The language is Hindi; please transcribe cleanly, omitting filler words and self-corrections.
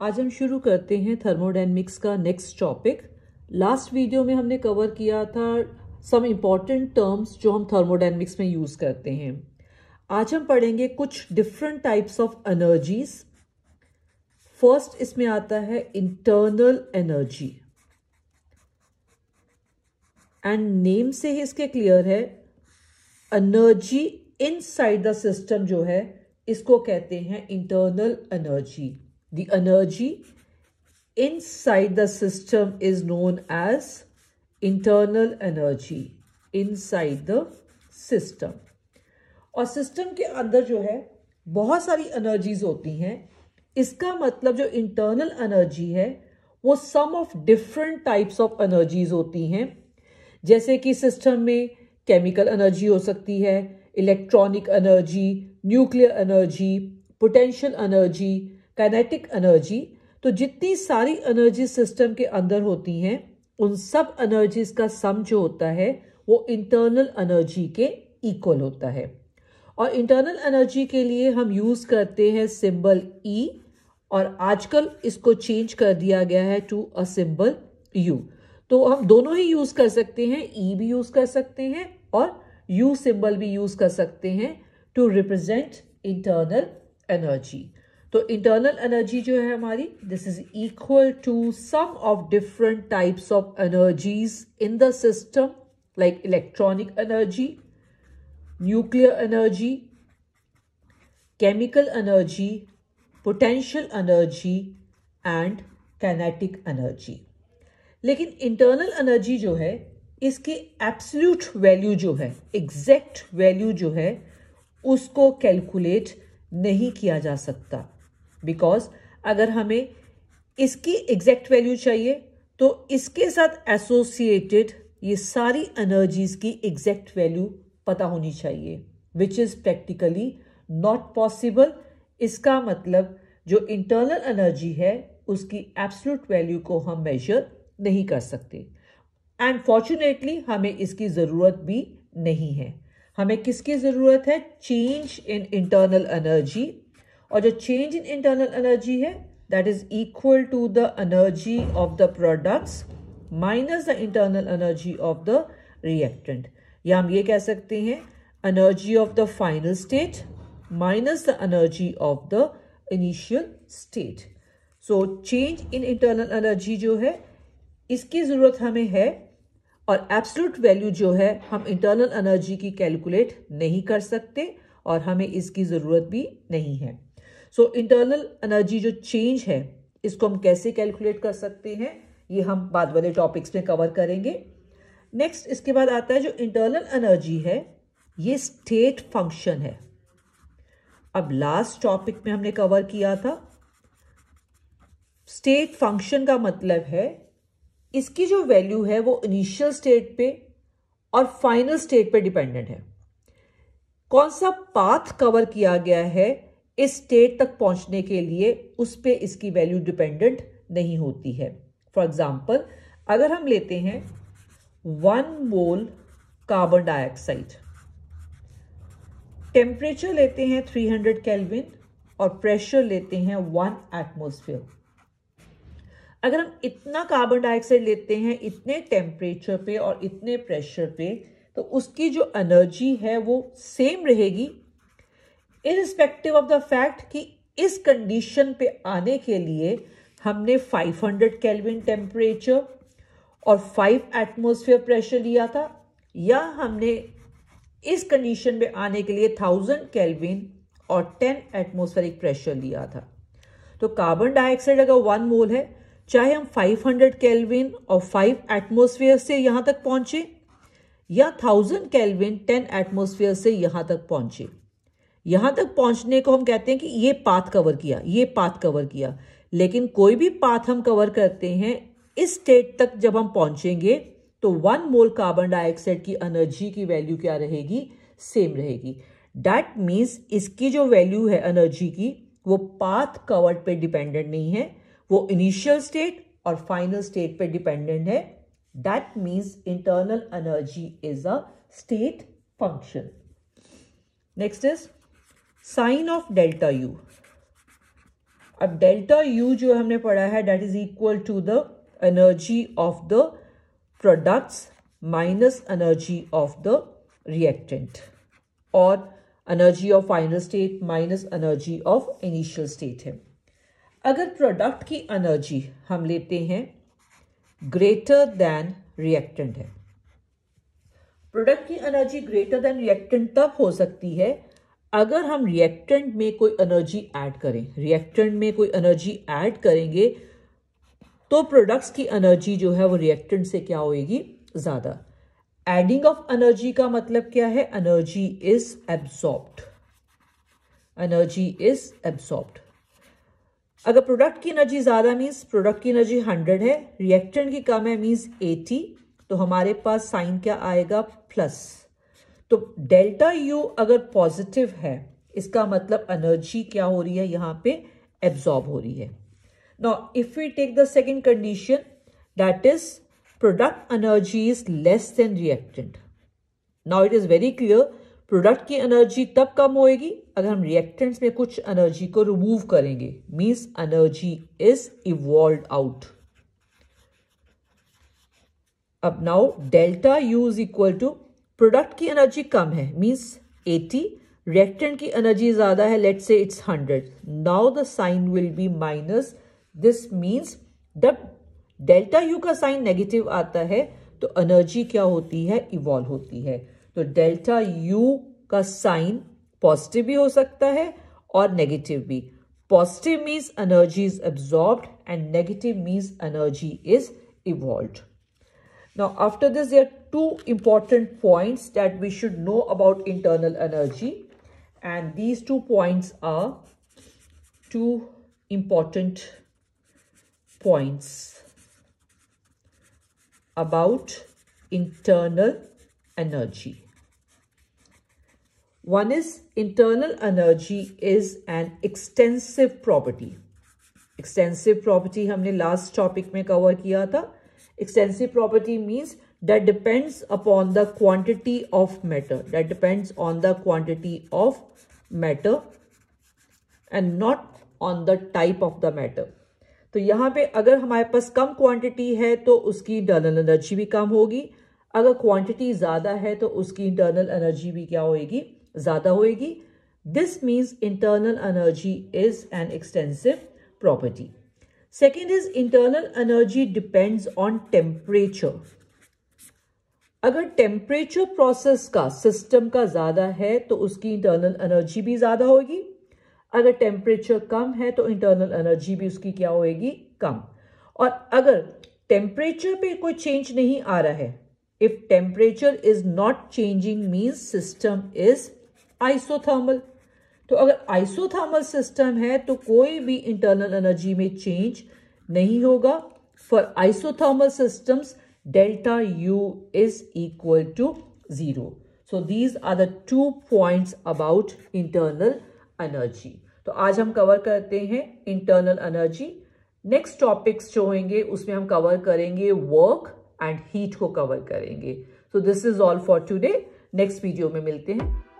आज हम शुरू करते हैं थर्मोडायनेमिक्स का नेक्स्ट टॉपिक। लास्ट वीडियो में हमने कवर किया था सम इम्पॉर्टेंट टर्म्स जो हम थर्मोडायनेमिक्स में यूज करते हैं। आज हम पढ़ेंगे कुछ different types of energies. First इसमें आता है इंटरनल एनर्जी, एंड नेम से ही इसके क्लियर है, एनर्जी इनसाइड द सिस्टम जो है इसको कहते हैं internal energy. The energy inside the system is known as internal energy inside the system। और सिस्टम के अंदर जो है बहुत सारी एनर्जीज होती हैं। इसका मतलब जो इंटरनल एनर्जी है वो sum of different types of energies होती हैं। जैसे कि सिस्टम में केमिकल एनर्जी हो सकती है, electronic energy, nuclear energy, potential energy, kinetic energy. तो जितनी सारी एनर्जी सिस्टम के अंदर होती हैं उन सब एनर्जीज का सम जो होता है वो इंटरनल एनर्जी के इक्वल होता है। और इंटरनल एनर्जी के लिए हम यूज करते हैं सिंबल E, और आजकल इसको चेंज कर दिया गया है टू अ सिंबल U। तो हम दोनों ही यूज कर सकते हैं, E भी यूज कर सकते हैं और U सिंबल भी यूज कर सकते हैं टू रिप्रेजेंट इंटरनल एनर्जी। तो इंटरनल एनर्जी जो है हमारी, this is equal to sum of different types of energies in the system, like electronic energy, nuclear energy, chemical energy, potential energy and kinetic energy. लेकिन इंटरनल एनर्जी जो है इसकी एब्सोल्यूट वैल्यू जो है, एग्जैक्ट वैल्यू जो है, उसको कैलकुलेट नहीं किया जा सकता। बिकॉज अगर हमें इसकी एग्जैक्ट वैल्यू चाहिए तो इसके साथ एसोसिएटेड ये सारी एनर्जीज की एग्जैक्ट वैल्यू पता होनी चाहिए, which is practically not possible. इसका मतलब जो इंटरनल एनर्जी है उसकी एब्सोल्यूट वैल्यू को हम मेजर नहीं कर सकते, एंड फॉर्चुनेटली हमें इसकी जरूरत भी नहीं है। हमें किसकी जरूरत है? Change in internal energy. और जो चेंज इन इंटरनल एनर्जी है that is equal to the energy of the products minus the internal energy of the reactant, या हम ये कह सकते हैं energy of the final state minus the energy of the initial state. So change in internal energy जो है इसकी जरूरत हमें है, और एब्सोल्यूट वैल्यू जो है हम इंटरनल एनर्जी की कैलकुलेट नहीं कर सकते और हमें इसकी जरूरत भी नहीं है। सो इंटरनल एनर्जी जो चेंज है इसको हम कैसे कैलकुलेट कर सकते हैं ये हम बाद वाले टॉपिक्स में कवर करेंगे। नेक्स्ट इसके बाद आता है जो इंटरनल एनर्जी है ये स्टेट फंक्शन है। अब लास्ट टॉपिक में हमने कवर किया था स्टेट फंक्शन का मतलब है इसकी जो वैल्यू है वो इनिशियल स्टेट पे और फाइनल स्टेट पे डिपेंडेंट है। कौन सा पाथ कवर किया गया है इस स्टेट तक पहुंचने के लिए उस पे इसकी वैल्यू डिपेंडेंट नहीं होती है। फॉर एग्जाम्पल अगर हम लेते हैं 1 मोल कार्बन डाइऑक्साइड, टेम्परेचर लेते हैं 300 केल्विन और प्रेशर लेते हैं 1 एटमॉस्फेयर। अगर हम इतना कार्बन डाइऑक्साइड लेते हैं इतने टेम्परेचर पे और इतने प्रेशर पे, तो उसकी जो एनर्जी है वो सेम रहेगी, इररिस्पेक्टिव ऑफ द फैक्ट कि इस कंडीशन पे आने के लिए हमने 500 केल्विन टेम्परेचर और 5 एटमॉस्फेयर प्रेशर लिया था, या हमने इस कंडीशन पे आने के लिए 1000 केल्विन और 10 एटमॉस्फेरिक प्रेशर लिया था। तो कार्बन डाइऑक्साइड अगर 1 मोल है, चाहे हम 500 केल्विन और 5 एटमॉस्फेयर से यहां तक पहुंचे या 1000 केल्विन 10 एटमॉस्फेयर से यहां तक पहुंचे, यहां तक पहुंचने को हम कहते हैं कि ये पाथ कवर किया, ये पाथ कवर किया। लेकिन कोई भी पाथ हम कवर करते हैं इस स्टेट तक जब हम पहुंचेंगे तो 1 मोल कार्बन डाइऑक्साइड की एनर्जी की वैल्यू क्या रहेगी? सेम रहेगी। दैट मीन्स इसकी जो वैल्यू है एनर्जी की वो पाथ कवर्ड पे डिपेंडेंट नहीं है, वो इनिशियल स्टेट और फाइनल स्टेट पे डिपेंडेंट है। That means internal energy is a state function. Next is sign of delta U. अब डेल्टा यू जो हमने पढ़ा है that is equal to the energy of the products minus energy of the reactant और energy of final state minus energy of initial state है। अगर प्रोडक्ट की एनर्जी हम लेते हैं ग्रेटर देन रिएक्टेंट है, प्रोडक्ट की एनर्जी ग्रेटर देन रिएक्टेंट तब हो सकती है अगर हम रिएक्टेंट में कोई एनर्जी ऐड करें। रिएक्टेंट में कोई एनर्जी ऐड करेंगे तो प्रोडक्ट्स की एनर्जी जो है वो रिएक्टेंट से क्या होगी, ज्यादा। एडिंग ऑफ एनर्जी का मतलब क्या है, energy is absorbed, energy is absorbed. अगर प्रोडक्ट की एनर्जी ज्यादा मीन्स प्रोडक्ट की एनर्जी 100 है, रिएक्टेंट की कम है मीन्स 80, तो हमारे पास साइन क्या आएगा, प्लस। तो डेल्टा यू अगर पॉजिटिव है इसका मतलब एनर्जी क्या हो रही है, यहां पे एब्सॉर्ब हो रही है। Now if we take the second condition that is product energy is less than reactant. Now it is very clear, product की एनर्जी तब कम होएगी अगर हम रिएक्टेंट्स में कुछ एनर्जी को रिमूव करेंगे, means energy is evolve out. अब now delta you is equal to product की एनर्जी कम है मींस 80, रिएक्टेंट की एनर्जी ज्यादा है, let's say it's 100। Now the sign will be minus, this means जब डेल्टा यू का साइन नेगेटिव आता है तो एनर्जी क्या होती है, इवॉल्व होती है। तो डेल्टा यू का साइन पॉजिटिव भी हो सकता है और नेगेटिव भी। Positive means energy is absorbed and negative means energy is evolved. Now after this there are two important points that we should know about internal energy, and these 2 points are 2 important points about internal energy. One is internal energy is an extensive property. Extensive property हमने last topic में cover किया था। Extensive property means that depends upon the quantity of matter, that depends on the quantity of matter and not on the type of the matter. तो यहाँ पे अगर हमारे पास कम क्वांटिटी है तो उसकी इंटरनल एनर्जी भी कम होगी, अगर क्वांटिटी ज्यादा है तो उसकी इंटरनल एनर्जी भी क्या होगी, ज्यादा होगी। This means internal energy is an extensive property. Second is internal energy depends on temperature. अगर टेम्परेचर प्रोसेस का सिस्टम का ज्यादा है तो उसकी इंटरनल एनर्जी भी ज्यादा होगी, अगर टेम्परेचर कम है तो इंटरनल एनर्जी भी उसकी क्या होगी, कम। और अगर टेम्परेचर पे कोई चेंज नहीं आ रहा है, if temperature is not changing means system is isothermal. तो अगर आइसोथर्मल सिस्टम है तो कोई भी इंटरनल एनर्जी में चेंज नहीं होगा। For isothermal systems delta you is equal to 0। So these are the 2 points about internal energy. तो आज हम कवर करते हैं इंटरनल एनर्जी। नेक्स्ट टॉपिक्स जो होंगे उसमें हम कवर करेंगे वर्क एंड हीट को कवर करेंगे। So this is all for today. Next video में मिलते हैं।